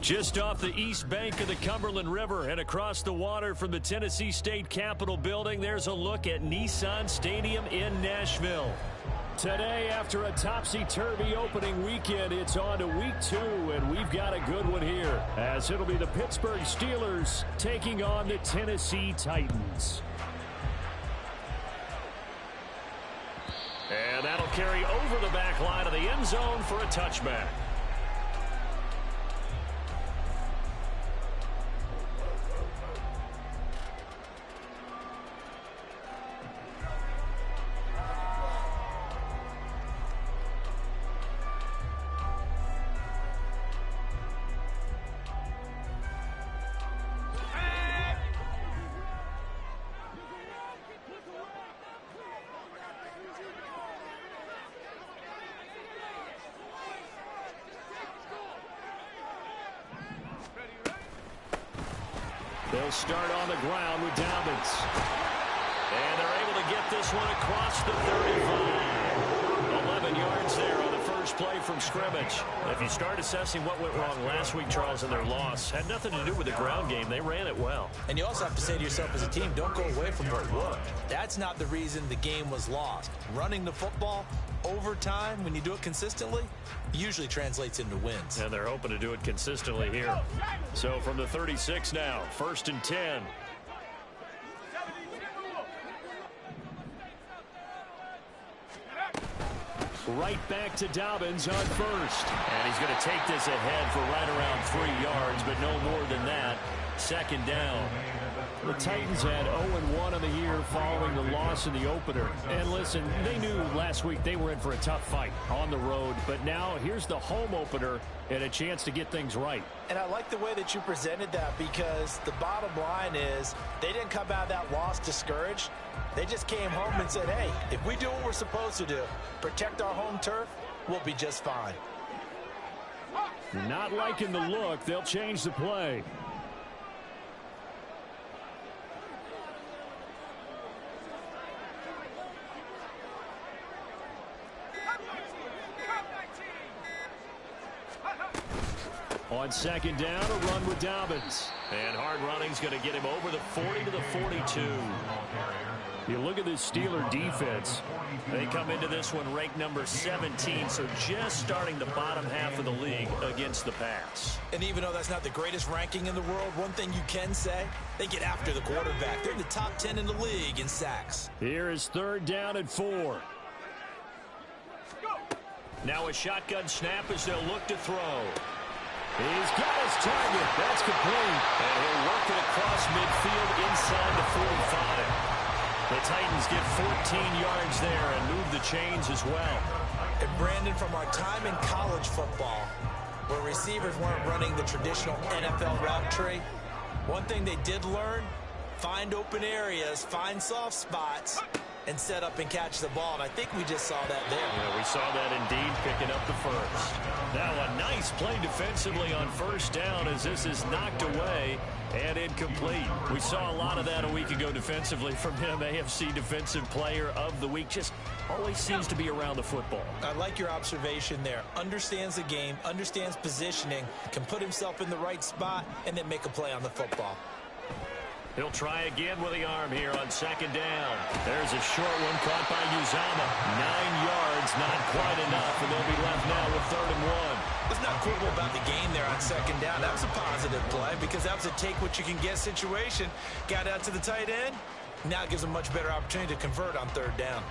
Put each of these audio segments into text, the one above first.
Just off the east bank of the Cumberland River and across the water from the Tennessee State Capitol building, there's a look at Nissan Stadium in Nashville. Today, after a topsy-turvy opening weekend, it's on to week 2, and we've got a good one here, as it'll be the Pittsburgh Steelers taking on the Tennessee Titans. And that'll carry over the back line of the end zone for a touchback. They'll start on the ground with Dobbins. And they're able to get this one across the 35. 11 yards there on the first play from scrimmage. If you start assessing what went wrong last week, Charles, in their loss, had nothing to do with the ground game. They ran it well. And you also have to say to yourself as a team, don't go away from what worked. That's not the reason the game was lost. Running the football over time, when you do it consistently, usually translates into wins. And they're hoping to do it consistently here. So from the 36 now, 1st and 10. Right back to Dobbins on first. And he's going to take this ahead for right around 3 yards, but no more than that. 2nd down. The Titans had 0-1 on the year following the loss in the opener. And listen, they knew last week they were in for a tough fight on the road. But now here's the home opener and a chance to get things right. And I like the way that you presented that, because the bottom line is they didn't come out of that loss discouraged. They just came home and said, hey, if we do what we're supposed to do, protect our home turf, we'll be just fine. Not liking the look. They'll change the play. On 2nd down, a run with Dobbins. And hard running's going to get him over the 40 to the 42. You look at this Steeler defense. They come into this one ranked number 17, so just starting the bottom half of the league against the pass. And even though that's not the greatest ranking in the world, one thing you can say, they get after the quarterback. They're in the top 10 in the league in sacks. Here is 3rd down and 4. Now a shotgun snap as they'll look to throw. He's got his target. That's complete. And he'll work it across midfield inside the 45. The Titans get 14 yards there and move the chains as well. And Brandon, from our time in college football, where receivers weren't running the traditional NFL route tree, one thing they did learn, find open areas, find soft spots, and set up and catch the ball. And I think we just saw that there. Yeah, we saw that indeed, picking up the first. Now a nice play defensively on 1st down as this is knocked away and incomplete. We saw a lot of that a week ago defensively from him. AFC Defensive Player of the Week. Just always seems to be around the football. I like your observation there. Understands the game, understands positioning, can put himself in the right spot, and then make a play on the football. He'll try again with the arm here on 2nd down. There's a short one caught by Uzama. 9 yards, not quite enough, and they'll be left now with 3rd and 1. Let's not quibble about the game there on 2nd down. That was a positive play because that was a take-what-you-can-get situation. Got out to the tight end. Now it gives a much better opportunity to convert on 3rd down.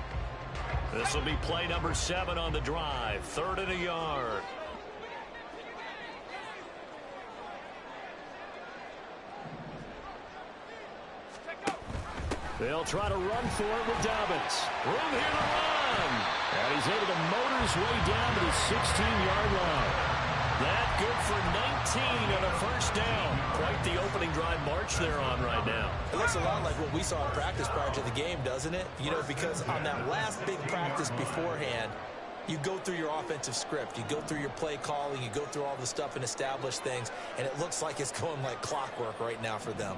This will be play number 7 on the drive. 3rd and a yard. They'll try to run for it with Dobbins. Room here to run. And he's able to motor his way down to the 16-yard line. That good for 19 and a 1st down. Quite the opening drive march they're on right now. It looks a lot like what we saw in practice prior to the game, doesn't it? You know, because on that last big practice beforehand, you go through your offensive script. You go through your play calling. You go through all the stuff and establish things. And it looks like it's going like clockwork right now for them.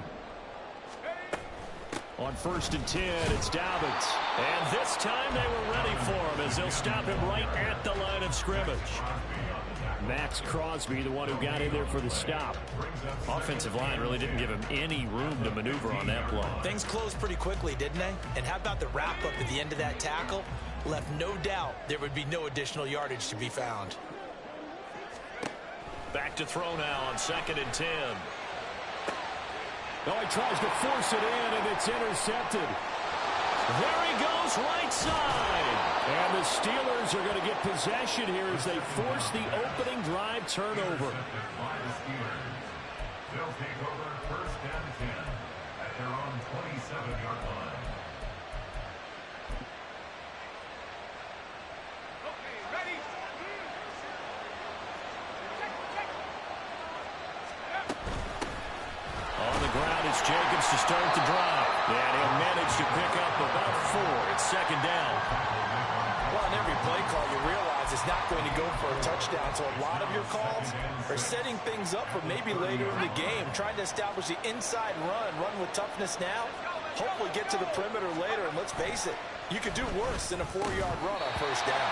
On 1st and 10, it's Dobbins. And this time they were ready for him as they'll stop him right at the line of scrimmage. Max Crosby, the one who got in there for the stop. Offensive line really didn't give him any room to maneuver on that play. Things closed pretty quickly, didn't they? And how about the wrap-up at the end of that tackle? Left no doubt there would be no additional yardage to be found. Back to throw now on 2nd and 10. Oh, he tries to force it in, and it's intercepted. There he goes, right side. And the Steelers are going to get possession here as they force the opening drive turnover. They'll take over 1st and 10 at their own 27-yard line. On the ground, it's Jacobs to start the drive. And he'll manage to pick up about 4. It's 2nd down. Well, on every play call, you realize it's not going to go for a touchdown. So a lot of your calls are setting things up for maybe later in the game, trying to establish the inside run with toughness now, hopefully get to the perimeter later. And let's face it, you could do worse than a 4-yard run on 1st down.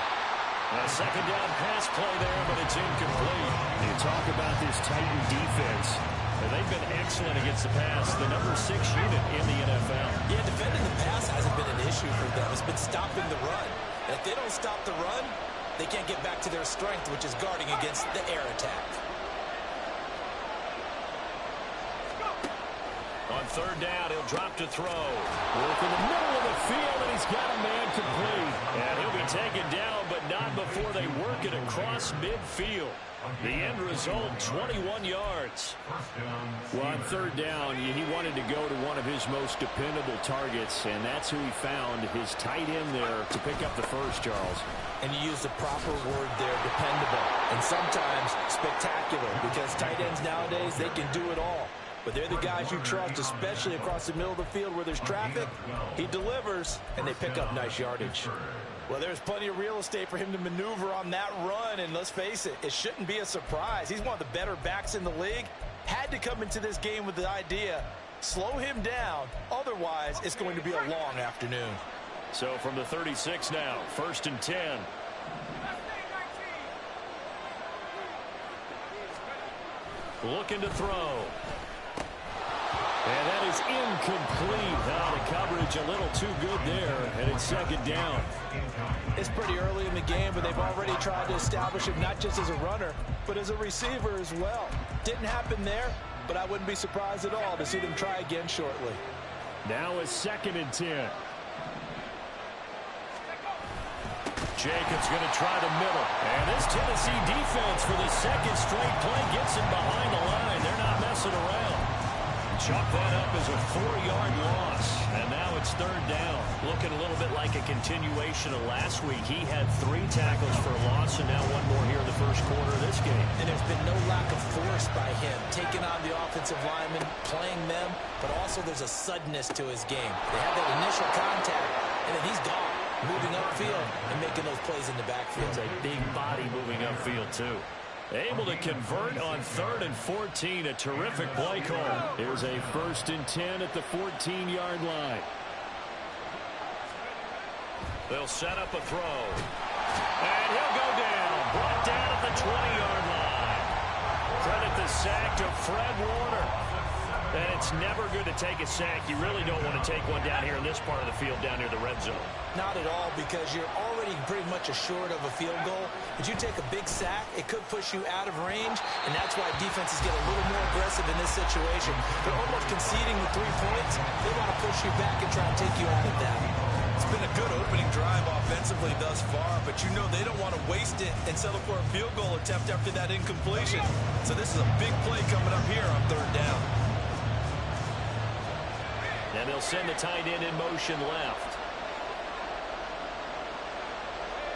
A 2nd down pass play there, but it's incomplete. You talk about this Titan defense. They've been excellent against the pass, the number 6 unit in the NFL. Yeah, defending the pass hasn't been an issue for them. It's been stopping the run. And if they don't stop the run, they can't get back to their strength, which is guarding against the air attack. On 3rd down, he'll drop to throw. Work in the middle of the field, and he's got a man complete. And he'll be taken down, but not before they work it across midfield. The end result, 21 yards. Well, on 3rd down, he wanted to go to one of his most dependable targets, and that's who he found, his tight end there, to pick up the first, Charles. And you use the proper word there, dependable, and sometimes spectacular, because tight ends nowadays, they can do it all. But they're the guys you trust, especially across the middle of the field where there's traffic. He delivers, and they pick up nice yardage. Well, there's plenty of real estate for him to maneuver on that run, and let's face it, it shouldn't be a surprise. He's one of the better backs in the league. Had to come into this game with the idea, slow him down, otherwise it's going to be a long afternoon. So from the 36 now, 1st and 10. Looking to throw. And that is incomplete. The coverage a little too good there, and it's 2nd down. It's pretty early in the game, but they've already tried to establish him not just as a runner, but as a receiver as well. Didn't happen there, but I wouldn't be surprised at all to see them try again shortly. Now it's 2nd and 10. Jacobs going to try the middle. And this Tennessee defense for the 2nd straight play gets him behind the line. They're not messing around. Chalk that up as a 4-yard loss. And now it's 3rd down. Looking a little bit like a continuation of last week. He had 3 tackles for a loss, and now 1 more here in the first quarter of this game. And there's been no lack of force by him, taking on the offensive linemen, playing them, but also there's a suddenness to his game. They have that initial contact, and then he's gone, moving upfield and making those plays in the backfield. It's a big body moving upfield, too. Able to convert on 3rd and 14. A terrific play call. Here's a 1st and 10 at the 14-yard line. They'll set up a throw. And he'll go down. Brought down at the 20-yard line. Credit the sack to Fred Warner. And it's never good to take a sack. You really don't want to take one down here in this part of the field, down near the red zone. Not at all, because you're already pretty much assured of a field goal. But you take a big sack, it could push you out of range, and that's why defenses get a little more aggressive in this situation. They're almost conceding the 3 points. They want to push you back and try and take you out of that. It's been a good opening drive offensively thus far, but you know they don't want to waste it and settle for a field goal attempt after that incompletion. So this is a big play coming up here on 3rd down. And they'll send the tight end in motion left.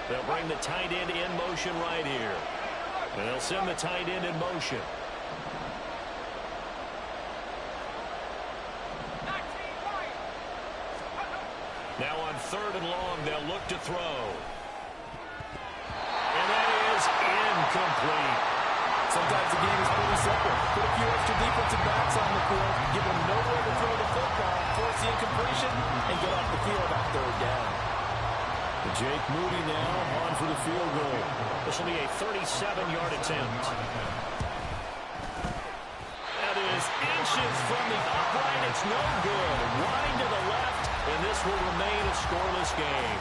They'll bring the tight end in motion right here. And they'll send the tight end in motion. Now on 3rd and long, they'll look to throw. And that is incomplete. Sometimes the game is pretty simple. Put a few extra defensive backs on the field, give them nowhere to throw the football, force the incompletion, and get off the field on 3rd down. The Jake Moody now on for the field goal. This will be a 37-yard attempt. That is inches from the upright. It's no good. Wide to the left, and this will remain a scoreless game.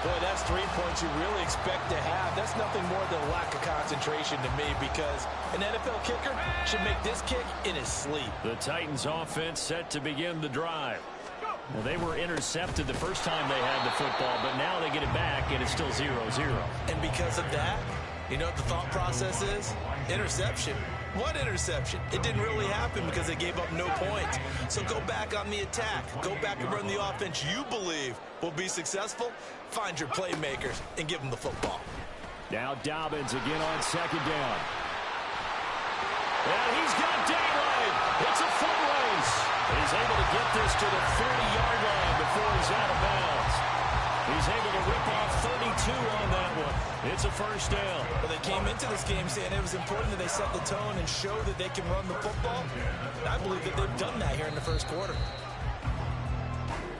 Boy, that's 3 points you really expect to have. That's nothing more than a lack of concentration to me, because an NFL kicker should make this kick in his sleep. The Titans offense set to begin the drive. Well, they were intercepted the first time they had the football, but now they get it back, and it's still 0-0. And because of that, you know what the thought process is? Interception. What interception? It didn't really happen because they gave up no points. So go back on the attack. Go back and run the offense you believe will be successful. Find your playmakers and give them the football. Now Dobbins again on second down. And he's got daylight. It's a foot race. He's able to get this to the 30-yard line before he's out of bounds. He's able to rip off 32 on that one. It's a first down. Well, they came into this game saying it was important that they set the tone and show that they can run the football. And I believe that they've done that here in the first quarter.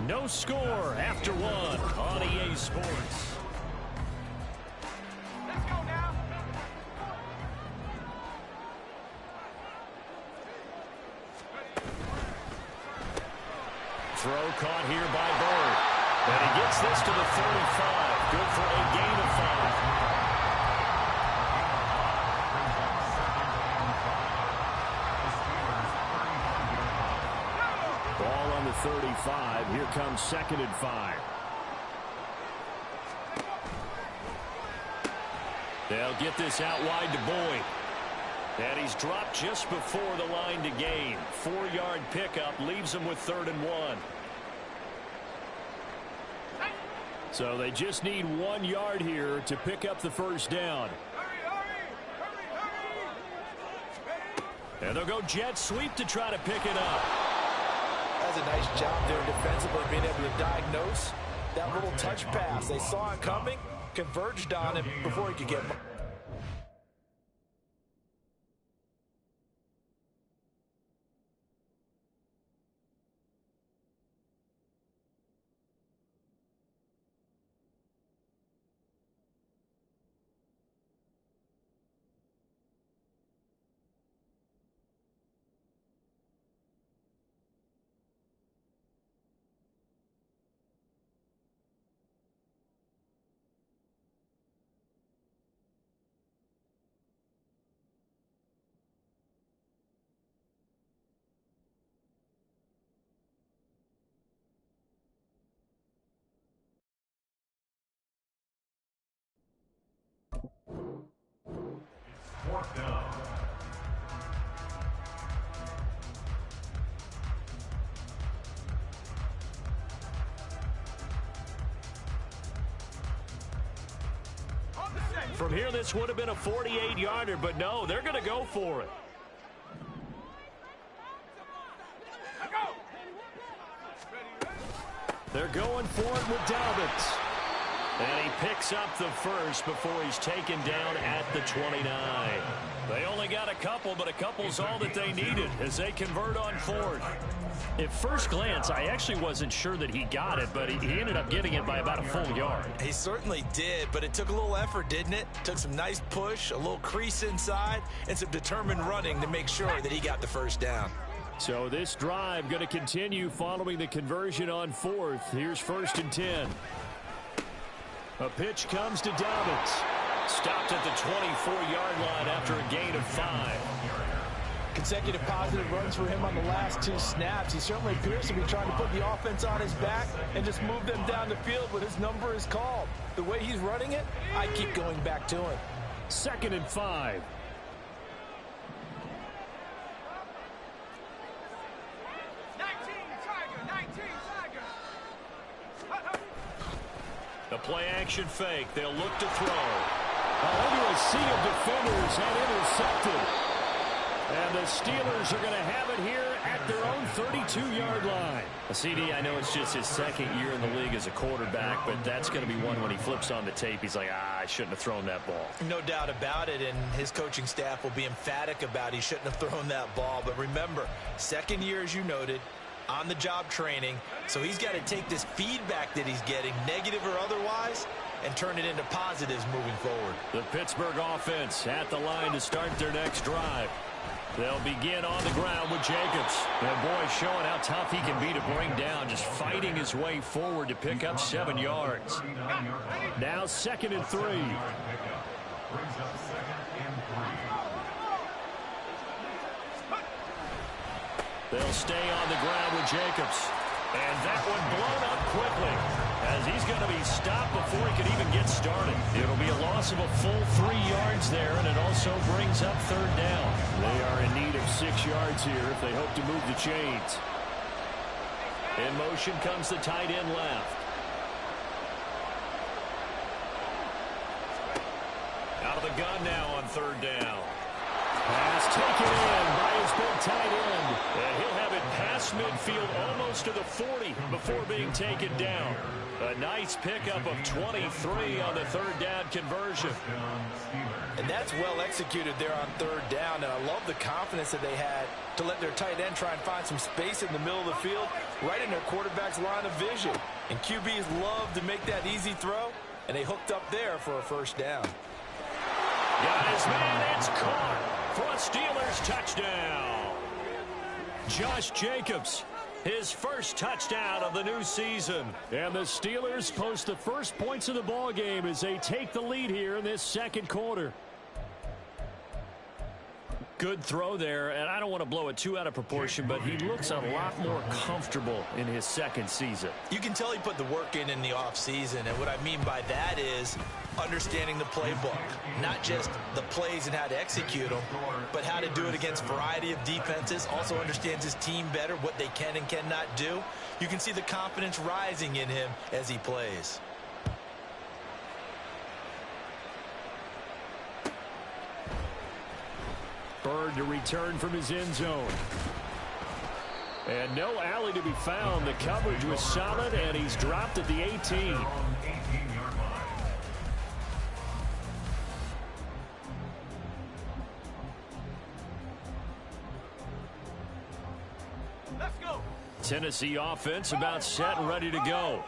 No score after one on EA Sports. Let's go now. Throw caught here by Bird. And he gets this to the 35. Good for a gain of 5. Ball on the 35. Here comes 2nd and 5. They'll get this out wide to Boyd. And he's dropped just before the line to gain. 4-yard pickup leaves him with 3rd and 1. So they just need 1 yard here to pick up the first down. And they'll go jet sweep to try to pick it up. That's a nice job there defensively, being able to diagnose that little touch pass. They saw it coming, converged on it before he could get. Fourth down. From here, this would have been a 48-yarder, but no, they're going to go for it. They're going for it with Dobbins. And he picks up the first before he's taken down at the 29. They only got a couple, but a couple's all that they needed as they convert on 4th. At first glance, I actually wasn't sure that he got it, but he ended up getting it by about a full yard. He certainly did, but it took a little effort, didn't it? Took some nice push, a little crease inside, and some determined running to make sure that he got the first down. So this drive going to continue following the conversion on 4th. Here's 1st and 10. A pitch comes to Dobbins. Stopped at the 24-yard line after a gain of 5. Consecutive positive runs for him on the last 2 snaps. He certainly appears to be trying to put the offense on his back and just move them down the field when his number is called. The way he's running it, I keep going back to him. 2nd and 5. The play action fake. They'll look to throw. Under a sea of defenders and intercepted. And the Steelers are going to have it here at their own 32-yard line. CD, I know it's just his 2nd year in the league as a quarterback, but that's going to be one when he flips on the tape. He's like, I shouldn't have thrown that ball. No doubt about it, and his coaching staff will be emphatic about he shouldn't have thrown that ball. But remember, 2nd year, as you noted, on-the-job training, so he's got to take this feedback that he's getting, negative or otherwise, and turn it into positives moving forward. The Pittsburgh offense at the line to start their next drive. They'll begin on the ground with Jacobs. And boy, showing how tough he can be to bring down, just fighting his way forward to pick up 7 yards. Now 2nd and 3. They'll stay on the ground with Jacobs. And that one blown up quickly, as he's going to be stopped before he can even get started. It'll be a loss of a full 3 yards there, and it also brings up 3rd down. They are in need of 6 yards here if they hope to move the chains. In motion comes the tight end left. Out of the gun now on 3rd down. Pass taken in by his big tight end. And he'll have it past midfield almost to the 40 before being taken down. A nice pickup of 23 on the 3rd down conversion. And that's well executed there on 3rd down. And I love the confidence that they had to let their tight end try and find some space in the middle of the field, right in their quarterback's line of vision. And QBs love to make that easy throw, and they hooked up there for a 1st down. Got his man, it's caught for a Steelers touchdown. Josh Jacobs, his first touchdown of the new season. And the Steelers post the first points of the ball game as they take the lead here in this 2nd quarter. Good throw there, and I don't want to blow it too out of proportion, but he looks a lot more comfortable in his 2nd season. You can tell he put the work in the offseason, and what I mean by that is understanding the playbook. Not just the plays and how to execute them, but how to do it against a variety of defenses. Also understands his team better, what they can and cannot do. You can see the confidence rising in him as he plays. Bird to return from his end zone. And no alley to be found. The coverage was solid, and he's dropped at the 18. Let's go. Tennessee offense about set and ready to go.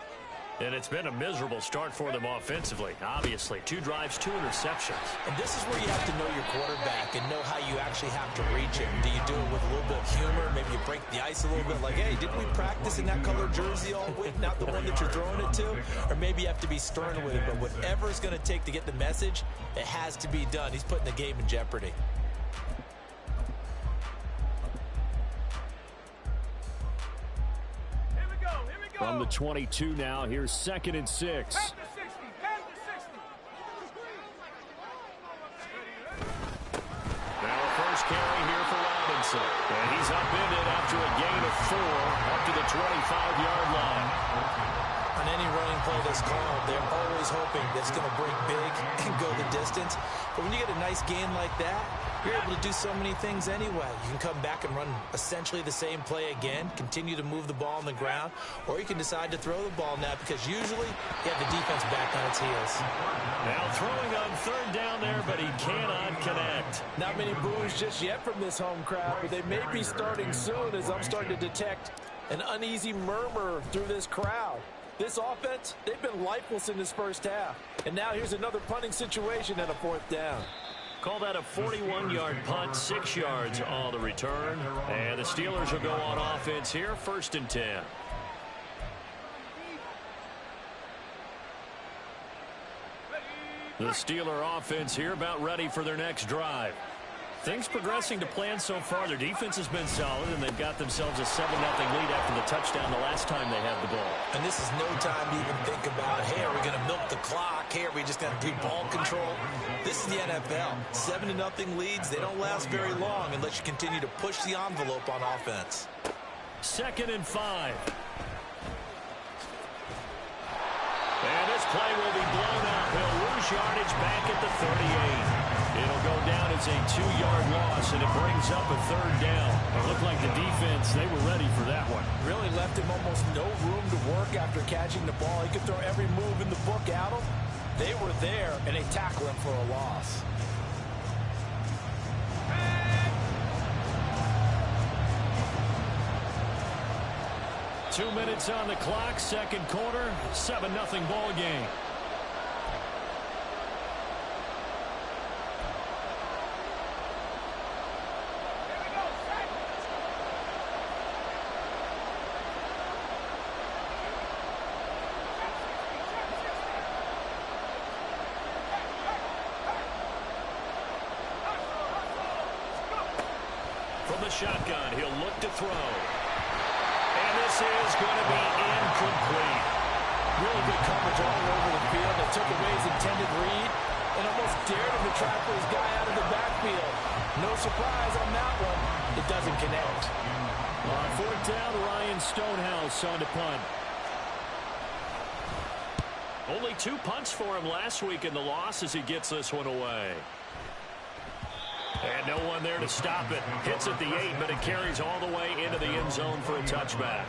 And it's been a miserable start for them offensively. Obviously, 2 drives, 2 interceptions. And this is where you have to know your quarterback and know how you actually have to reach him. Do you do it with a little bit of humor? Maybe you break the ice a little bit, like, hey, didn't we practice in that color jersey all week, not the one that you're throwing it to? Or maybe you have to be stern with it. But whatever it's going to take to get the message, it has to be done. He's putting the game in jeopardy. From the 22 now, here's 2nd and 6. Now a first carry here for Robinson. And he's upended after a gain of 4 up to the 25-yard line. On any running play that's called, they're always hoping that it's going to break big and go the distance. But when you get a nice gain like that, you're able to do so many things anyway. You can come back and run essentially the same play again, continue to move the ball on the ground, or you can decide to throw the ball now because usually you have the defense back on its heels. Now throwing on 3rd down there, but he cannot connect. Not many boos just yet from this home crowd, but they may be starting soon as I'm starting to detect an uneasy murmur through this crowd. This offense, they've been lifeless in this first half. And now here's another punting situation and a 4th down. Call that a 41-yard punt, 6 yards on the return. And the Steelers will go on offense here, 1st and 10. The Steeler offense here about ready for their next drive. Things progressing to plan so far. Their defense has been solid, and they've got themselves a 7-0 lead after the touchdown the last time they had the ball. And this is no time to even think about, hey, are we going to milk the clock? Hey, are we just going to do ball control? This is the NFL. 7-0 leads, they don't last very long unless you continue to push the envelope on offense. 2nd and 5. And this play will be blown up. He'll lose yardage back at the 38. It'll go down as a 2-yard loss, and it brings up a 3rd down. It looked like the defense, they were ready for that one. Really left him almost no room to work after catching the ball. He could throw every move in the book at him. They were there, and they tackle him for a loss. 2 minutes on the clock, second quarter, 7-0 ball game. From the shotgun, he'll look to throw. And this is going to be incomplete. Really good coverage all over the field. They took away his intended read and almost dared him to try for his guy out of the backfield. No surprise on that one. It doesn't connect. On fourth down, Ryan Stonehouse on to punt. Only 2 punts for him last week in the loss as he gets this one away. And no one there to stop it. Hits at the 8, but it carries all the way into the end zone for a touchback.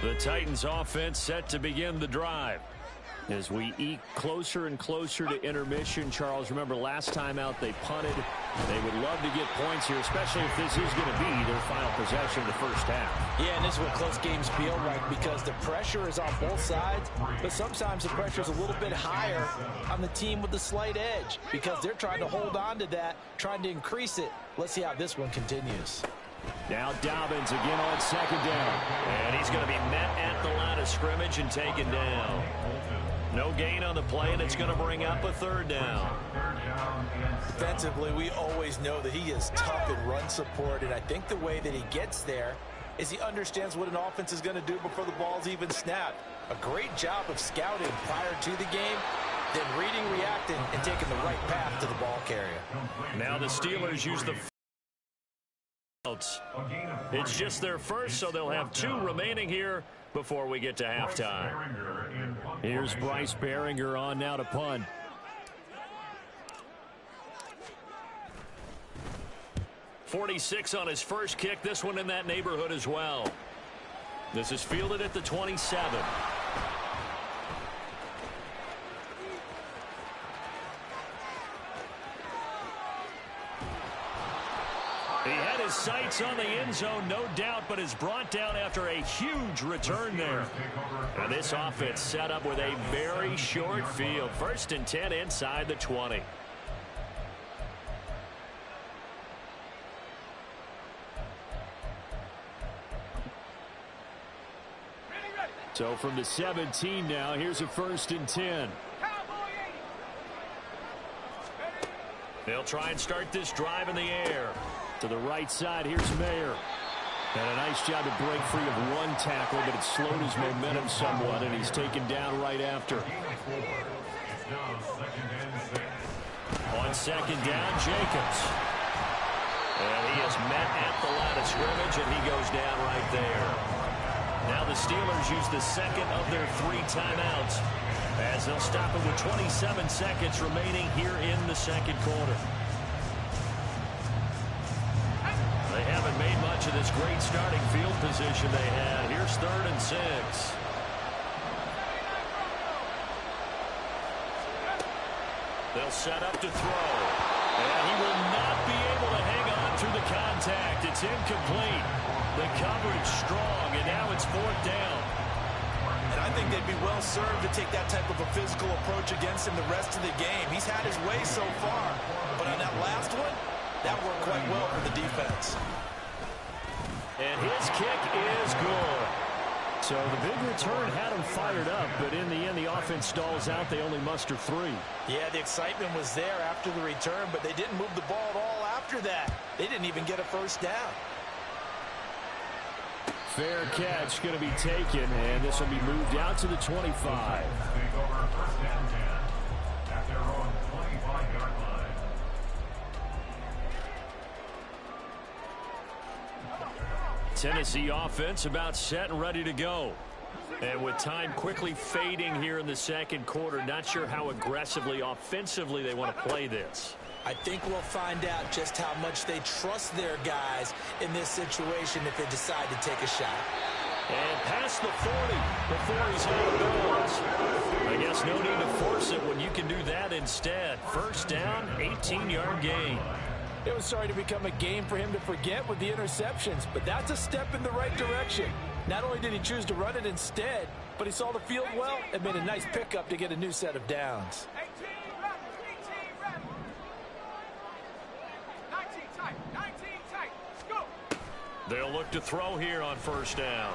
The Titans offense set to begin the drive. As we eke closer and closer to intermission, Charles, remember last time out they punted. They would love to get points here, especially if this is going to be their final possession of the first half. Yeah, and this is what close games feel like because the pressure is on both sides, but sometimes the pressure is a little bit higher on the team with the slight edge because they're trying to hold on to that, trying to increase it. Let's see how this one continues. Now Dobbins again on second down. And he's going to be met at the line of scrimmage and taken down. No gain on the play, and it's going to bring up a third down. Defensively, we always know that he is tough in run support, and I think the way that he gets there is he understands what an offense is going to do before the ball's even snapped. A great job of scouting prior to the game, then reading, reacting, and taking the right path to the ball carrier. Now the Steelers use the it's just their first, so they'll have 2 remaining here before we get to halftime. Here's Bryce Behringer on now to punt. .46 on his first kick. This one in that neighborhood as well. This is fielded at the 27. He had his sights on the end zone, no doubt, but is brought down after a huge return there. And this offense set up with a very short field. 1st and 10 inside the 20. So from the 17 now, here's a 1st and 10. They'll try and start this drive in the air. To the right side, here's Mayer. And a nice job to break free of 1 tackle, but it slowed his momentum somewhat, and he's taken down right after. On second down, Jacobs. And he is met at the line of scrimmage, and he goes down right there. Now the Steelers use the second of their 3 timeouts as they'll stop it with 27 seconds remaining here in the second quarter. They haven't made much of this great starting field position they had. Here's 3rd and 6. They'll set up to throw. And he will not be able to hang on through the contact. It's incomplete. The coverage strong, and now it's 4th down. And I think they'd be well served to take that type of a physical approach against him the rest of the game. He's had his way so far. But on that last one, that worked quite well for the defense. And his kick is good. So the big return had him fired up, but in the end, the offense stalls out. They only muster 3. Yeah, the excitement was there after the return, but they didn't move the ball at all after that. They didn't even get a 1st down. Fair catch going to be taken, and this will be moved out to the 25. Tennessee offense about set and ready to go. And with time quickly fading here in the second quarter, not sure how aggressively, offensively they want to play this. I think we'll find out just how much they trust their guys in this situation if they decide to take a shot. And past the 40 before he's out of bounds. I guess no need to force it when you can do that instead. First down, 18-yard gain. It was starting to become a game for him to forget with the interceptions, but that's a step in the right direction. Not only did he choose to run it instead, but he saw the field well and made a nice pickup to get a new set of downs. They'll look to throw here on first down.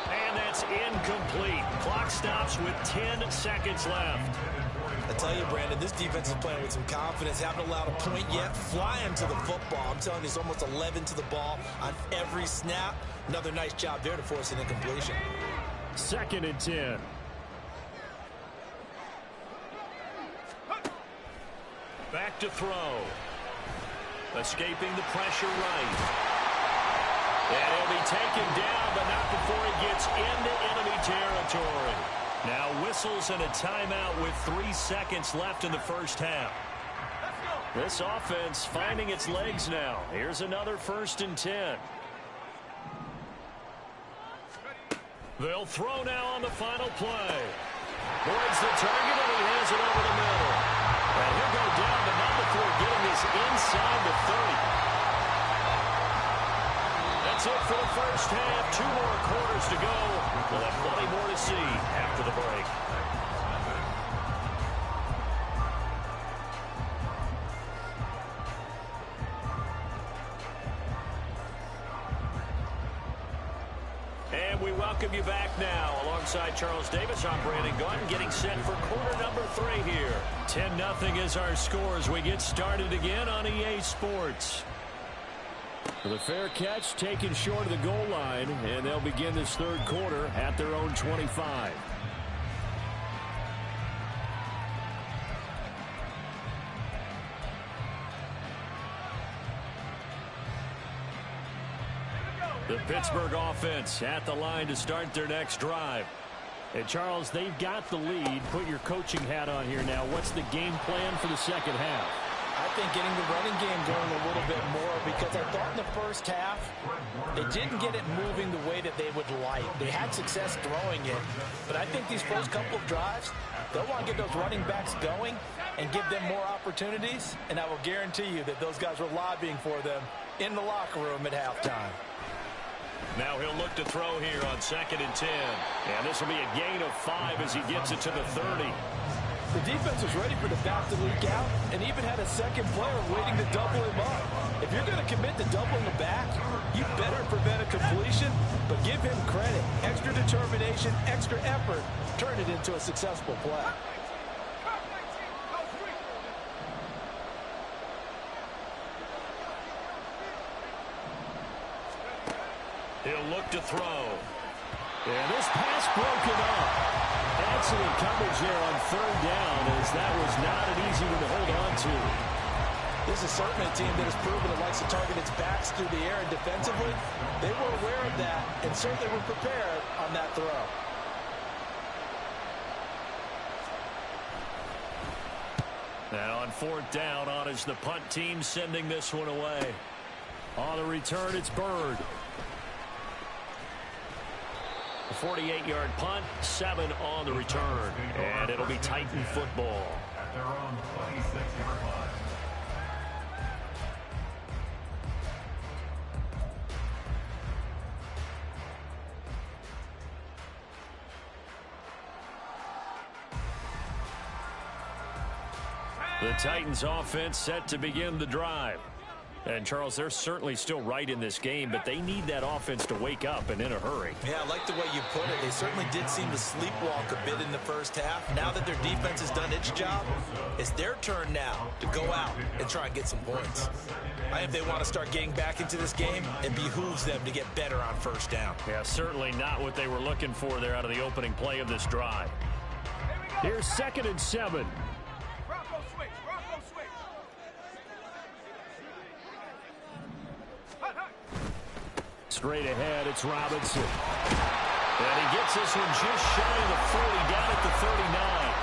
And that's incomplete. Clock stops with 10 seconds left. I tell you, Brandon, this defense is playing with some confidence. Haven't allowed a point yet. Flying to the football. I'm telling you, it's almost 11 to the ball on every snap. Another nice job there to force an incompletion. 2nd and 10. Back to throw. Escaping the pressure right. And he'll be taken down, but not before he gets into enemy territory. Now whistles and a timeout with 3 seconds left in the first half. This offense finding its legs now. Here's another 1st and 10. They'll throw now on the final play. Boyd's the target, and he has it over the middle. And he'll go down, but not before getting this inside the 30. That's it for the first half. 2 more quarters to go. We'll have plenty more to see after the break. And we welcome you back now. Alongside Charles Davis, I'm Brandon Gunn, getting set for quarter number 3 here. 10-0 is our score as we get started again on EA Sports. The fair catch taken short of the goal line, and they'll begin this 3rd quarter at their own 25. The Pittsburgh offense at the line to start their next drive. And Charles, they've got the lead. Put your coaching hat on here now. What's the game plan for the second half? I think getting the running game going a little bit more, because I thought in the first half they didn't get it moving the way that they would like. They had success throwing it, but I think these first couple of drives, they'll want to get those running backs going and give them more opportunities, and I will guarantee you that those guys were lobbying for them in the locker room at halftime. Now he'll look to throw here on 2nd and 10. And this will be a gain of 5 as he gets it to the 30. The defense was ready for the back to leak out and even had a second player waiting to double him up. If you're going to commit to doubling the back, you better prevent a completion, but give him credit. Extra determination, extra effort, turn it into a successful play. He'll look to throw. And this pass broken up. Excellent coverage there on 3rd down, as that was not an easy one to hold on to. This is certainly a team that has proven it likes to target its backs through the air, and defensively, they were aware of that and certainly were prepared on that throw. Now on 4th down, on is the punt team sending this one away. On the return, it's Bird. A 48-yard punt, 7 on the return. And it'll be Titan football. At their own 26-yard line. The Titans offense set to begin the drive. And, Charles, they're certainly still right in this game, but they need that offense to wake up and in a hurry. Yeah, I like the way you put it. They certainly did seem to sleepwalk a bit in the first half. Now that their defense has done its job, it's their turn now to go out and try and get some points. If they want to start getting back into this game, it behooves them to get better on 1st down. Yeah, certainly not what they were looking for there out of the opening play of this drive. Here's 2nd and 7. Straight ahead, it's Robinson. And he gets this one just shy of the 40, down at the 39.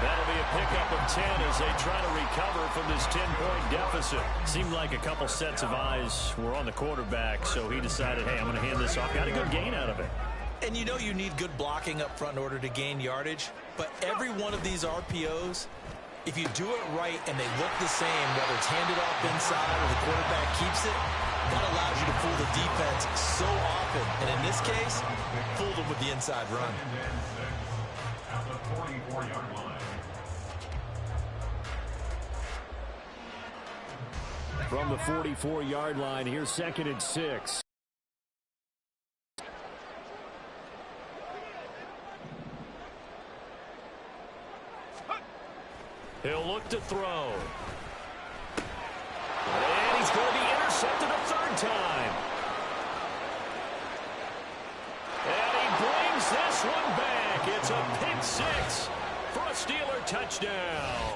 That'll be a pickup of 10 as they try to recover from this 10-point deficit. Seemed like a couple sets of eyes were on the quarterback, so he decided, hey, I'm going to hand this off. Got a good gain out of it. And you know you need good blocking up front in order to gain yardage, but every one of these RPOs, if you do it right and they look the same, whether it's handed off inside or the quarterback keeps it, that allows you to fool the defense so often. And in this case, fool them with the inside run. At the 44-yard line. From the 44-yard line, here's 2nd and 6. He'll look to throw. And he's going to be intercepted a third time. And he brings this one back. It's a pick 6 for a Steeler touchdown.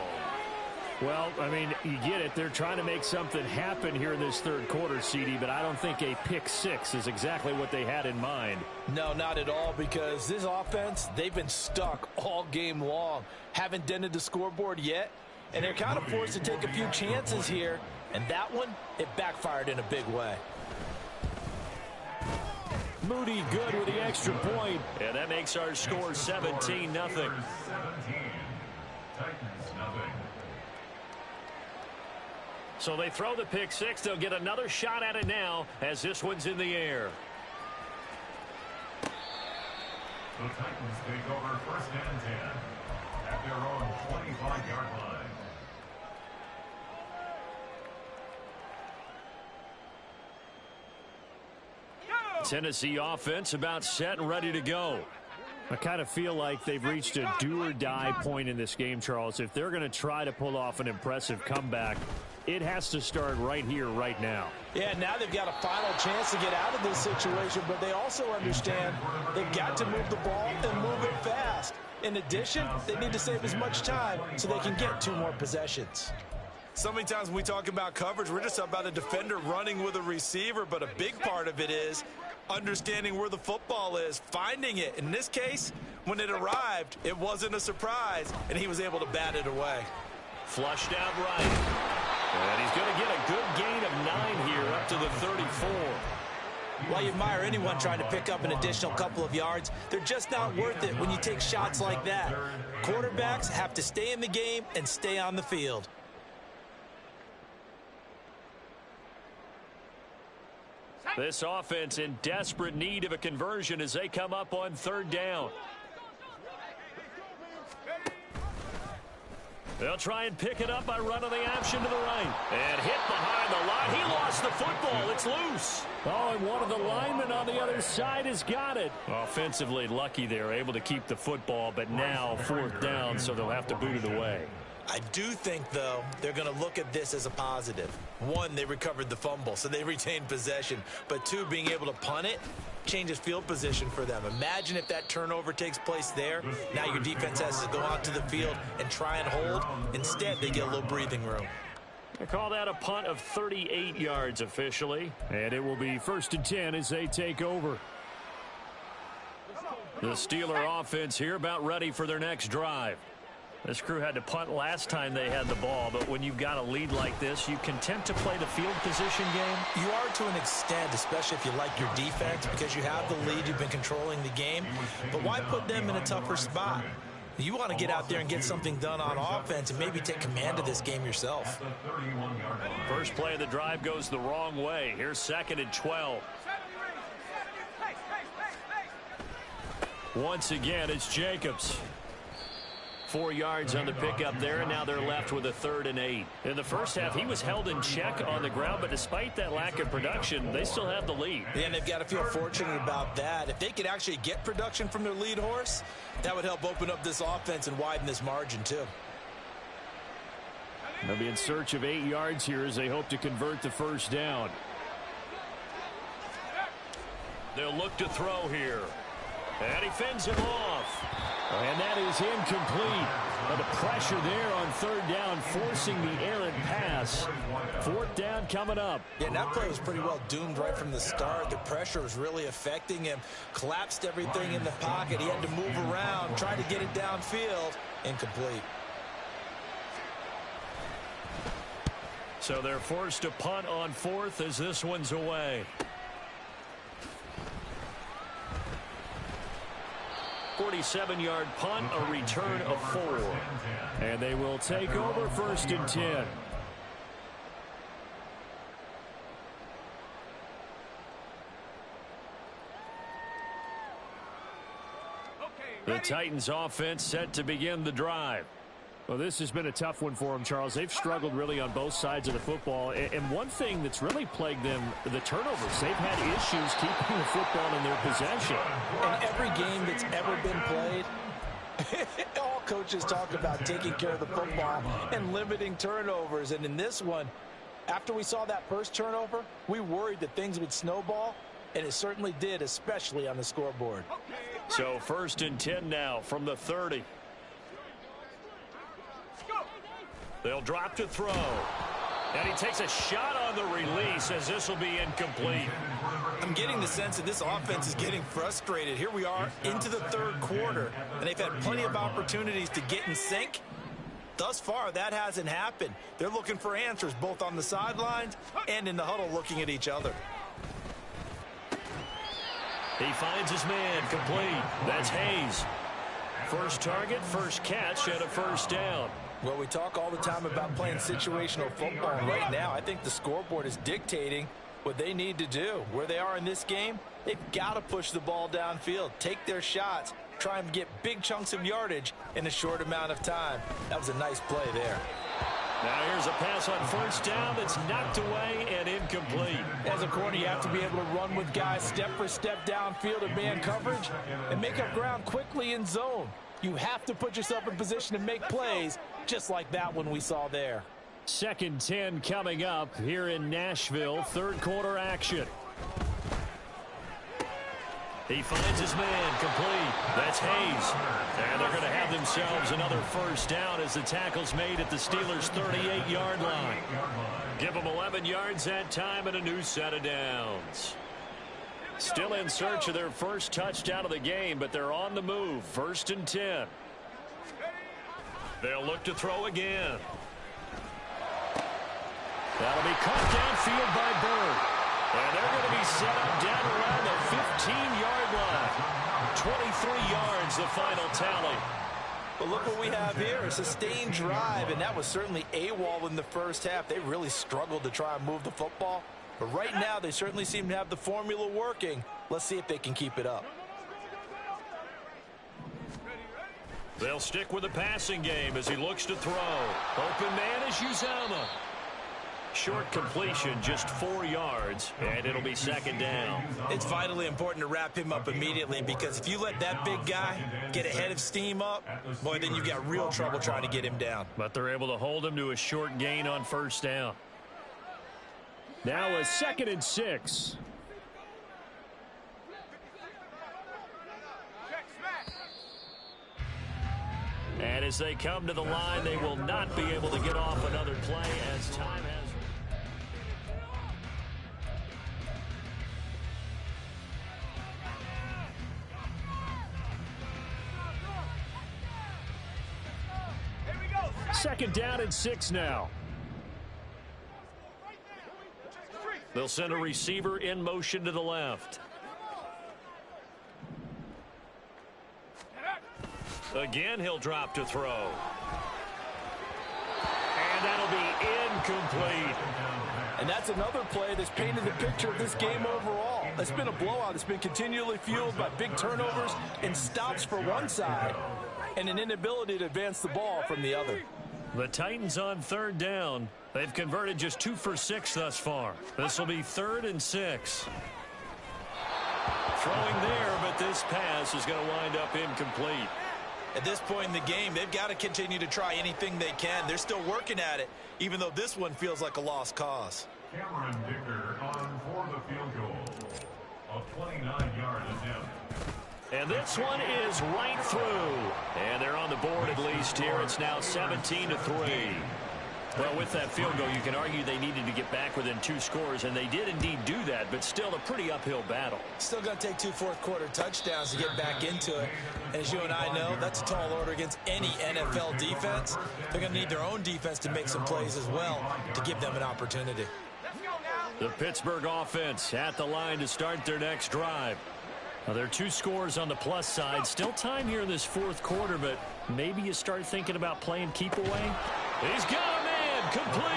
Well, I mean, you get it. They're trying to make something happen here in this third quarter, CD, but I don't think a pick 6 is exactly what they had in mind. No, not at all, because this offense, they've been stuck all game long. Haven't dented the scoreboard yet, and they're kind of forced to take a few chances here, and that one, it backfired in a big way. Moody good with the extra point. And that makes our score 17-0. 17. Titans, nothing. So they throw the pick 6. They'll get another shot at it now as this one's in the air. The Titans take over 1st and 10 at their own 25-yard line. Tennessee offense about set and ready to go. I kind of feel like they've reached a do-or-die point in this game, Charles. If they're going to try to pull off an impressive comeback, it has to start right here, right now. Yeah, now they've got a final chance to get out of this situation, but they also understand they've got to move the ball and move it fast. In addition, they need to save as much time so they can get 2 more possessions. So many times when we talk about coverage, we're just about a defender running with a receiver, but a big part of it is understanding where the football is, finding it. In this case, when it arrived, it wasn't a surprise, and he was able to bat it away. Flushed out right. And he's going to get a good gain of 9 here up to the 34. While you admire anyone trying to pick up an additional couple of yards, they're just not worth it when you take shots like that. Quarterbacks have to stay in the game and stay on the field. This offense in desperate need of a conversion as they come up on 3rd down. They'll try and pick it up by running the option to the right. And hit behind the line. He lost the football. It's loose. Oh, and one of the linemen on the other side has got it. Offensively lucky they're able to keep the football, but now 4th down, so they'll have to boot it away. I do think, though, they're going to look at this as a positive. 1, they recovered the fumble, so they retained possession. But 2, being able to punt it changes field position for them. Imagine if that turnover takes place there. Now your defense has to go out to the field and try and hold. Instead, they get a little breathing room. They call that a punt of 38 yards officially. And it will be 1st and 10 as they take over. The Steeler offense here about ready for their next drive. This crew had to punt last time they had the ball, but when you've got a lead like this, you content to play the field position game? You are to an extent, especially if you like your defense, because you have the lead, you've been controlling the game. But why put them in a tougher spot? You want to get out there and get something done on offense and maybe take command of this game yourself. First play of the drive goes the wrong way. Here's 2nd and 12. Once again, it's Jacobs. 4 yards on the pickup there, and now they're left with a 3rd and 8. In the first half, he was held in check on the ground, but despite that lack of production, they still have the lead. Yeah, and they've got to feel fortunate about that. If they could actually get production from their lead horse, that would help open up this offense and widen this margin, too. They'll be in search of 8 yards here as they hope to convert the 1st down. They'll look to throw here. And he fends him off. And that is incomplete. But the pressure there on third down, forcing the errant pass. Fourth down coming up. Yeah, that play was pretty well doomed right from the start. The pressure was really affecting him. Collapsed everything in the pocket. He had to move around, try to get it downfield. Incomplete. So they're forced to punt on fourth as this one's away. 47-yard punt, a return of 4. And they will take over first and 10. The Titans offense set to begin the drive. Well, this has been a tough one for them, Charles. They've struggled really on both sides of the football. And one thing that's really plagued them, the turnovers. They've had issues keeping the football in their possession. In every game that's ever been played, all coaches talk about taking care of the football and limiting turnovers. And in this one, after we saw that first turnover, we worried that things would snowball, and it certainly did, especially on the scoreboard. So first and 10 now from the 30. They'll drop to throw. And he takes a shot on the release as this will be incomplete. I'm getting the sense that this offense is getting frustrated. Here we are into the third quarter, and they've had plenty of opportunities to get in sync. Thus far, that hasn't happened. They're looking for answers both on the sidelines and in the huddle looking at each other. He finds his man complete. That's Hayes. First target, first catch, and a first down. Well, we talk all the time about playing situational football. Right now, I think the scoreboard is dictating what they need to do. Where they are in this game, they've got to push the ball downfield, take their shots, try and get big chunks of yardage in a short amount of time. That was a nice play there. Now here's a pass on first down that's knocked away and incomplete. As a corner, you have to be able to run with guys step for step downfield in man coverage and make up ground quickly in zone. You have to put yourself in position to make plays, just like that one we saw there. Second 10 coming up here in Nashville. Third quarter action. He finds his man complete. That's Hayes. And they're going to have themselves another first down as the tackle's made at the Steelers' 38-yard line. Give them 11 yards that time and a new set of downs. Still in search of their first touchdown of the game, but they're on the move. First and 10. They'll look to throw again. That'll be caught downfield by Bird. And they're going to be set up down around the 15-yard line. 23 yards, the final tally. But look what we have here, a sustained drive, and that was certainly AWOL in the first half. They really struggled to try and move the football. But right now, they certainly seem to have the formula working. Let's see if they can keep it up. They'll stick with the passing game as he looks to throw. Open man is Uzomah. Short completion, just 4 yards, and it'll be second down. It's vitally important to wrap him up immediately, because if you let that big guy get a head of steam up, boy, then you've got real trouble trying to get him down. But they're able to hold him to a short gain on first down. Now a second and 6. And as they come to the line, they will not be able to get off another play as time has. Second down and 6 now. They'll send a receiver in motion to the left. Again, he'll drop to throw. And that'll be incomplete. And that's another play that's painted the picture of this game overall. It's been a blowout. It's been continually fueled by big turnovers and stops for one side and an inability to advance the ball from the other. The Titans on third down. They've converted just 2 for 6 thus far. This will be 3rd and 6. Throwing there, but this pass is going to wind up incomplete. At this point in the game, they've got to continue to try anything they can. They're still working at it, even though this one feels like a lost cause. Cameron Dicker on for the field goal. A 29-yard attempt. And this one is right through. And they're on the board at least here. It's now 17-3. Well, with that field goal, you can argue they needed to get back within 2 scores, and they did indeed do that, but still a pretty uphill battle. Still going to take 2 fourth-quarter touchdowns to get back into it. And as you and I know, that's a tall order against any NFL defense. They're going to need their own defense to make some plays as well to give them an opportunity. The Pittsburgh offense at the line to start their next drive. Now, there are 2 scores on the plus side. Still time here in this 4th quarter, but maybe you start thinking about playing keep away. He's got a man complete.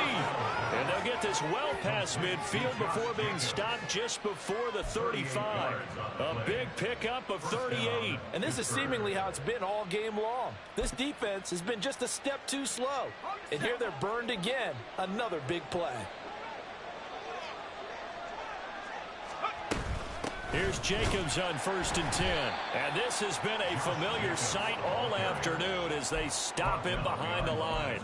And they'll get this well past midfield before being stopped just before the 35. A big pickup of 38. And this is seemingly how it's been all game long. This defense has been just a step too slow. And here they're burned again. Another big play. Here's Jacobs on 1st and 10. And this has been a familiar sight all afternoon as they stop him behind the line.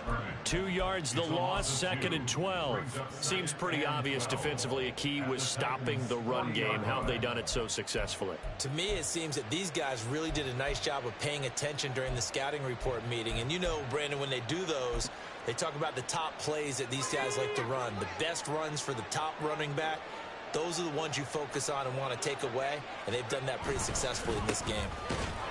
2 yards the loss, 2nd and 12. Seems pretty obvious defensively a key was stopping the run game. How have they done it so successfully? To me, it seems that these guys really did a nice job of paying attention during the scouting report meeting. And you know, Brandon, when they do those, they talk about the top plays that these guys like to run. The best runs for the top running back. Those are the ones you focus on and want to take away, and they've done that pretty successfully in this game.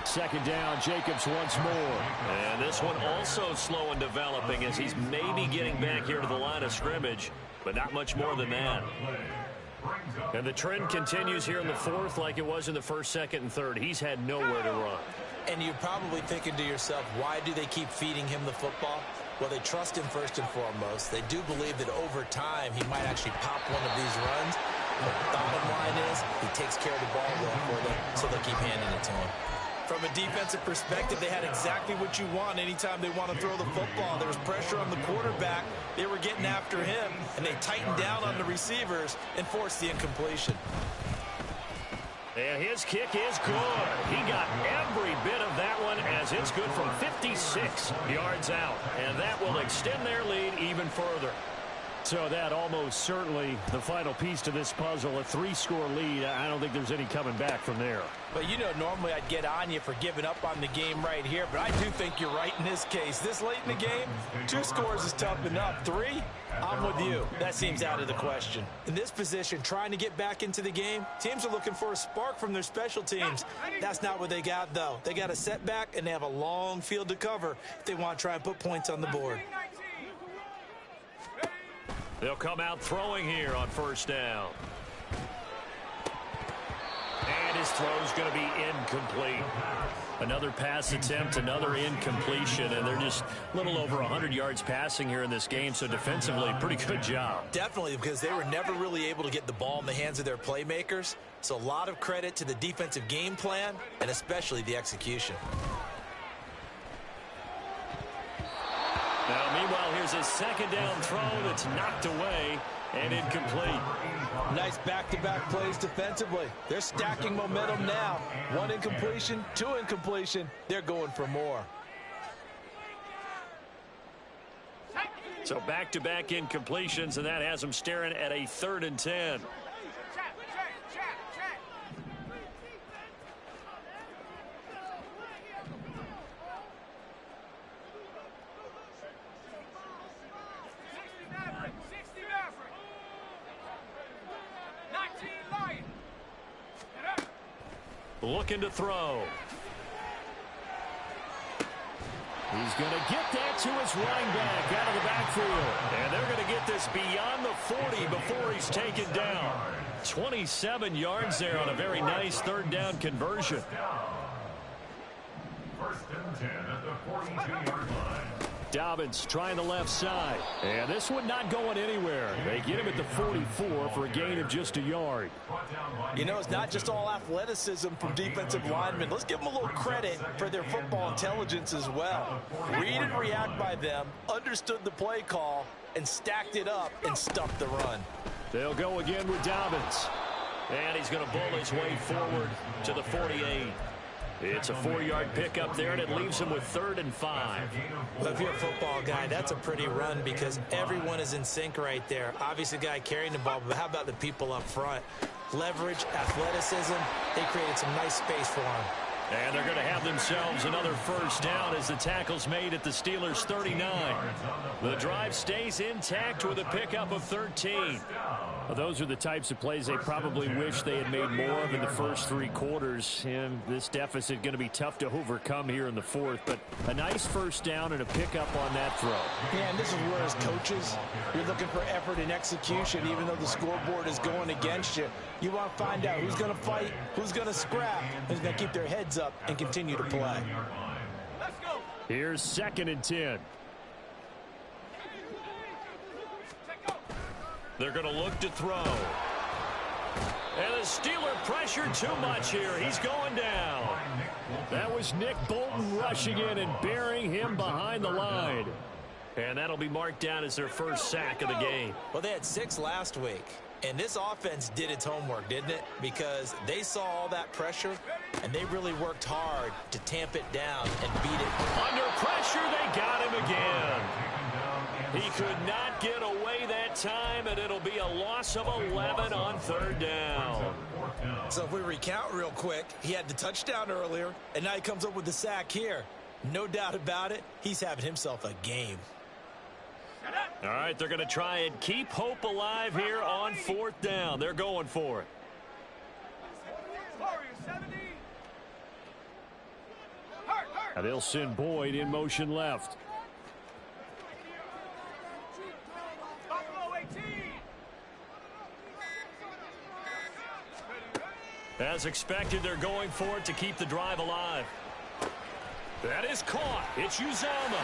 2nd down, Jacobs once more. And this one also slow and developing as he's maybe getting back here to the line of scrimmage, but not much more than that. And the trend continues here in the 4th like it was in the 1st, 2nd, and 3rd. He's had nowhere to run. And you're probably thinking to yourself, why do they keep feeding him the football? Well, they trust him first and foremost. They do believe that over time he might actually pop one of these runs. But bottom line is he takes care of the ball well for them, so they'll keep handing it to him. From a defensive perspective, they had exactly what you want anytime they want to throw the football. There was pressure on the quarterback. They were getting after him, and they tightened down on the receivers and forced the incompletion. And his kick is good. He got every bit of that one as it's good from 56 yards out. And that will extend their lead even further. So that almost certainly the final piece to this puzzle, a 3-score lead. I don't think there's any coming back from there. But, you know, normally I'd get on you for giving up on the game right here, but I do think you're right in this case. This late in the game, 2 scores is tough enough. 3, I'm with you. That seems out of the question. In this position, trying to get back into the game, teams are looking for a spark from their special teams. That's not what they got, though. They got a setback, and they have a long field to cover if they want to try and put points on the board. They'll come out throwing here on 1st down. And his throw's going to be incomplete. Another pass attempt, another incompletion, and they're just a little over 100 yards passing here in this game, so defensively, pretty good job. Definitely, because they were never really able to get the ball in the hands of their playmakers. So a lot of credit to the defensive game plan, and especially the execution. Now, meanwhile, here's a 2nd down throw that's knocked away and incomplete. Nice back-to-back plays defensively. They're stacking momentum now. 1 incompletion, 2 incompletion. They're going for more. So back-to-back incompletions, and that has them staring at a 3rd and 10. Looking to throw. He's going to get that to his running back out of the backfield. And they're going to get this beyond the 40 before he's taken down. 27 yards there on a very nice 3rd down conversion. 1st and 10 at the 42-yard line. Dobbins trying the left side. And this one not going anywhere. They get him at the 44 for a gain of just a yard. You know, it's not just all athleticism from defensive linemen. Let's give them a little credit for their football intelligence as well. Read and react by them, understood the play call, and stacked it up and stuffed the run. They'll go again with Dobbins. And he's going to bull his way forward to the 48. It's a 4-yard pickup there, and it leaves him with 3rd and 5. Well, if you're a football guy, that's a pretty run because everyone is in sync right there. Obviously, the guy carrying the ball, but how about the people up front? Leverage, athleticism, they created some nice space for him. And they're going to have themselves another first down as the tackle's made at the Steelers' 39. The drive stays intact with a pickup of 13. Well, those are the types of plays they probably wish they had made more of in the first 3 quarters. And this deficit going to be tough to overcome here in the fourth. But a nice first down and a pickup on that throw. Yeah, and this is where as coaches, you're looking for effort and execution. Even though the scoreboard is going against you, you want to find out who's going to fight, who's going to scrap, who's going to keep their heads up and continue to play. Here's 2nd and 10. They're going to look to throw. And the Steeler pressured too much here. He's going down. That was Nick Bolton rushing in and burying him behind the line. And that'll be marked down as their first sack of the game. Well, they had 6 last week. And this offense did its homework, didn't it? Because they saw all that pressure, and they really worked hard to tamp it down and beat it. Under pressure, they got him again. He could not get away that time, and it'll be a loss of 11 on 3rd down. So if we recount real quick, he had the touchdown earlier, and now he comes up with the sack here. No doubt about it, he's having himself a game. All right, they're going to try and keep hope alive here on 4th down. They're going for it. And they'll send Boyd in motion left. As expected, they're going for it to keep the drive alive. That is caught. It's Uzama.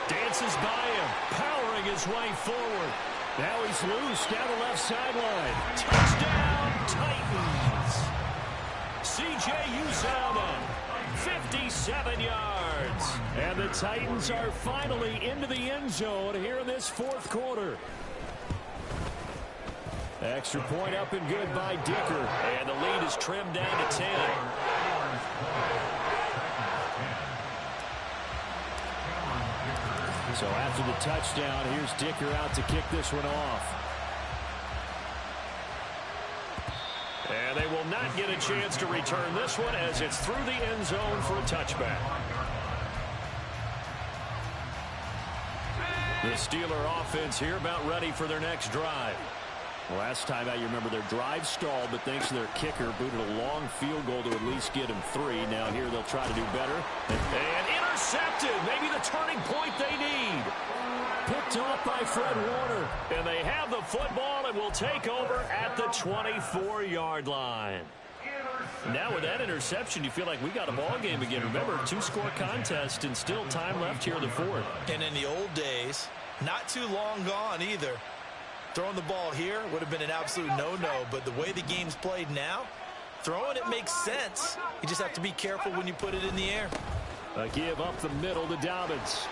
Dances by him, powering his way forward. Now he's loose down the left sideline. Touchdown, Titans. C.J. Uzama, 57 yards. And the Titans are finally into the end zone here in this 4th quarter. Extra point up and good by Dicker. And the lead is trimmed down to 10. So after the touchdown, here's Dicker out to kick this one off. And they will not get a chance to return this one as it's through the end zone for a touchback. The Steeler offense here about ready for their next drive. Last time out, you remember their drive stalled, but thanks to their kicker, booted a long field goal to at least get him 3. Now here they'll try to do better. And intercepted. Maybe the turning point they need. Picked off by Fred Warner. And they have the football and will take over at the 24-yard line. Now with that interception, you feel like we got a ball game again. Remember, 2-score contest and still time left here in the 4th. And in the old days, not too long gone either, throwing the ball here would have been an absolute no-no, but the way the game's played now, throwing it makes sense. You just have to be careful when you put it in the air. A give up the middle to Dobbins.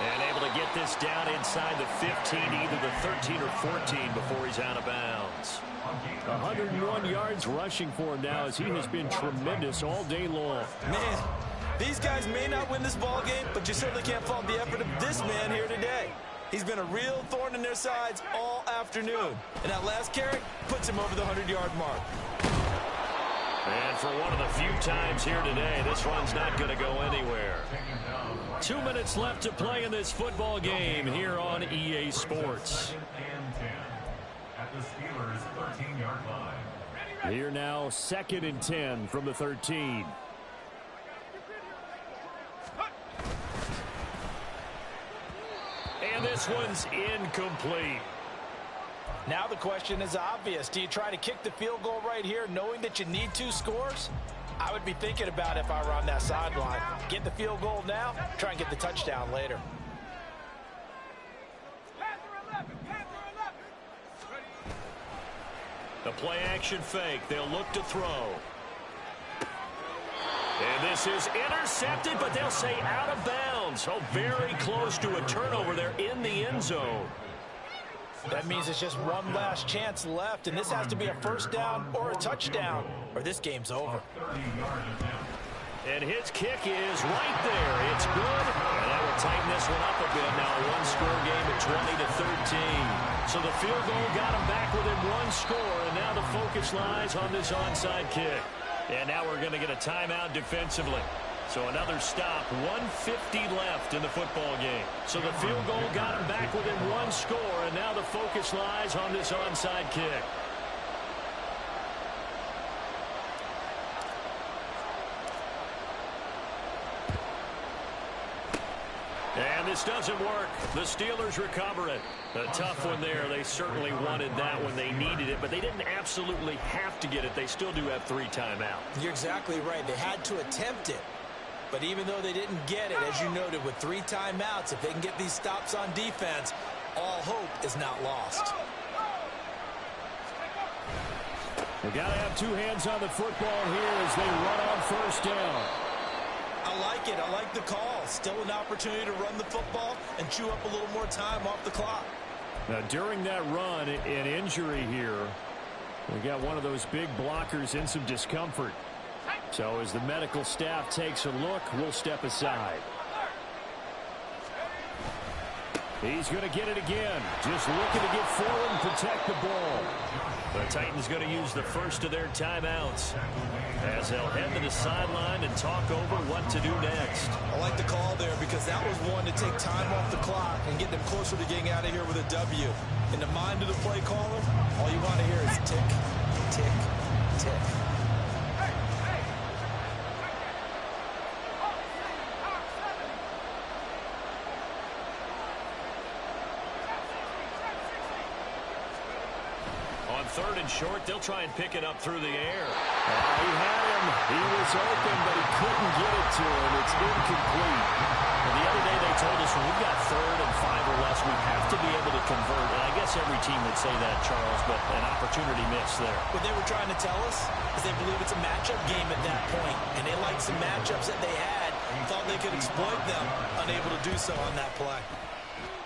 And able to get this down inside the 15, either the 13 or 14 before he's out of bounds. 101 yards rushing for him now as he has been tremendous all day long. Man, these guys may not win this ball game, but you certainly can't fault the effort of this man here today. He's been a real thorn in their sides all afternoon. And that last carry puts him over the 100-yard mark. And for one of the few times here today, this one's not going to go anywhere. 2 minutes left to play in this football game here on EA Sports. At the Steelers' 13-yard line. Here now, 2nd and 10 from the 13. And this one's incomplete. Now the question is obvious. Do you try to kick the field goal right here knowing that you need 2 scores? I would be thinking about it if I were on that sideline. Get the field goal now, try and get the touchdown later. The play action fake. They'll look to throw. And this is intercepted, but they'll say out of bounds. Oh, very close to a turnover there in the end zone. That means it's just one last chance left, and this has to be a first down or a touchdown, or this game's over. And his kick is right there. It's good. And that will tighten this one up a bit. Now a one-score game at 20-13. So the field goal got him back within 1 score, and now the focus lies on this onside kick. And now we're going to get a timeout defensively. So another stop, 1:50 left in the football game. So the field goal got him back within one score, and now the focus lies on this onside kick. And this doesn't work. The Steelers recover it. A tough one there. They certainly wanted that when they needed it, but they didn't absolutely have to get it. They still do have 3 timeouts. You're exactly right. They had to attempt it. But even though they didn't get it, as you noted, with 3 timeouts, if they can get these stops on defense, all hope is not lost. They got to have 2 hands on the football here as they run on first down. I like it. I like the call. Still an opportunity to run the football and chew up a little more time off the clock. Now, during that run, an injury here. We got one of those big blockers in some discomfort. So as the medical staff takes a look, we'll step aside. He's going to get it again. Just looking to get forward and protect the ball. The Titans going to use the first of their timeouts as they'll head to the sideline and talk over what to do next. I like the call there because that was one to take time off the clock and get them closer to getting out of here with a W. In the mind of the play caller, all you want to hear is tick, tick, tick. Third and short, they'll try and pick it up through the air. He had him. He was open, but he couldn't get it to him. It's incomplete. And the other day they told us when we've got 3rd and 5 or less, we have to be able to convert. And I guess every team would say that, Charles, but an opportunity missed there. What they were trying to tell us is they believe it's a matchup game at that point, and they liked some matchups that they had and thought they could exploit them, unable to do so on that play.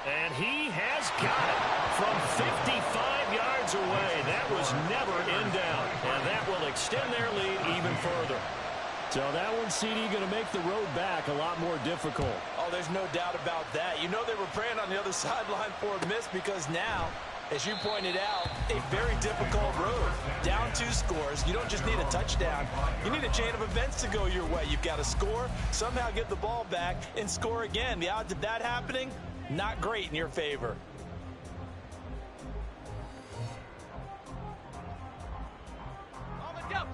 And he has got it from 55 yards away. That was never in doubt. And that will extend their lead even further. So that one, CD, going to make the road back a lot more difficult. Oh, there's no doubt about that. You know they were praying on the other sideline for a miss because now, as you pointed out, a very difficult road. Down 2 scores. You don't just need a touchdown. You need a chain of events to go your way. You've got to score, somehow get the ball back, and score again. The odds of that happening, not great in your favor.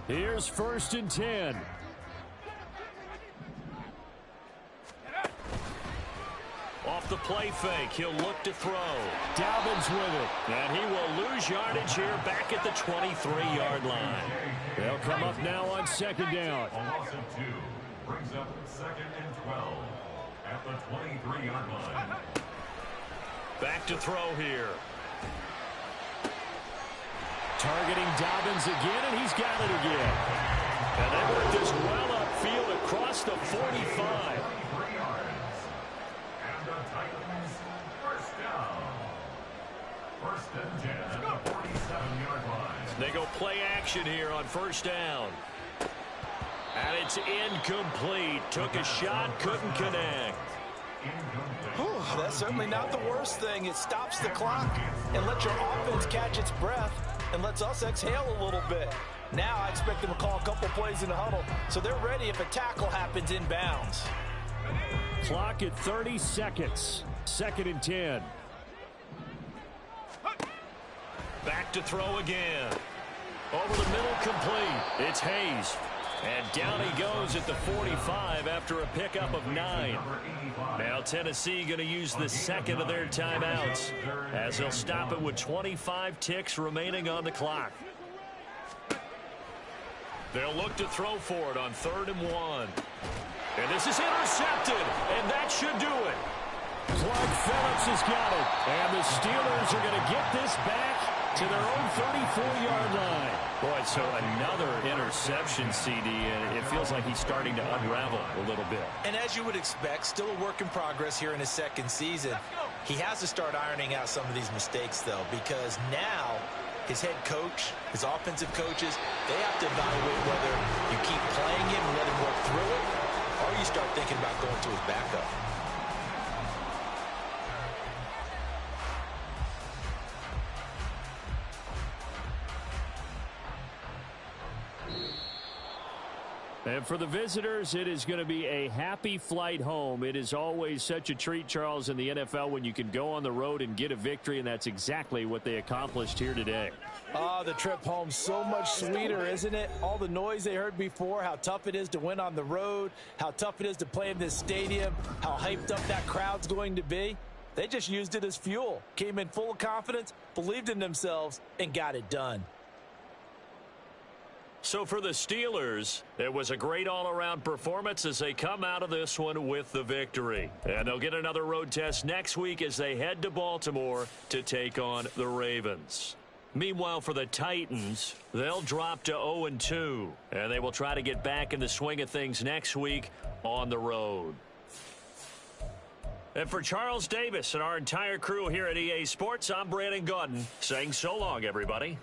Here's 1st and 10. Off the play fake, he'll look to throw. Dobbins with it, and he will lose yardage here back at the 23-yard line. They'll come up now on 2nd down. A loss of 2 brings up 2nd and 12 at the 23-yard line. Back to throw here. Targeting Dobbins again, and he's got it again. And they work this well upfield across the 45. And the Titans first down. 1st and 10 at the 47-yard line. They go play action here on 1st down. And it's incomplete. Took a shot, couldn't connect. Whew, that's certainly not the worst thing. It stops the clock and lets your offense catch its breath and lets us exhale a little bit. Now I expect them to call a couple plays in the huddle so they're ready if a tackle happens inbounds. Clock at 30 seconds. 2nd and 10. Back to throw again. Over the middle, complete. It's Hayes. And down he goes at the 45 after a pickup of 9. Now Tennessee going to use the 2nd of their timeouts as they'll stop it with 25 ticks remaining on the clock. They'll look to throw for it on 3rd and 1. And this is intercepted, and that should do it. Clark Phillips has got it, and the Steelers are going to get this back to their own 34-yard line. Boy, so another interception, CD, and it feels like he's starting to unravel a little bit. And as you would expect, still a work in progress here in his 2nd season. He has to start ironing out some of these mistakes, though, because now his head coach, his offensive coaches, they have to evaluate whether you keep playing him and let him work through it, or you start thinking about going to his backup. And for the visitors, it is going to be a happy flight home. It is always such a treat, Charles, in the NFL when you can go on the road and get a victory, and that's exactly what they accomplished here today. Oh, the trip home, so much sweeter, isn't it? All the noise they heard before, how tough it is to win on the road, how tough it is to play in this stadium, how hyped up that crowd's going to be. They just used it as fuel, came in full of confidence, believed in themselves, and got it done. So for the Steelers, it was a great all-around performance as they come out of this one with the victory. And they'll get another road test next week as they head to Baltimore to take on the Ravens. Meanwhile, for the Titans, they'll drop to 0-2, and they will try to get back in the swing of things next week on the road. And for Charles Davis and our entire crew here at EA Sports, I'm Brandon Gaudin saying so long, everybody.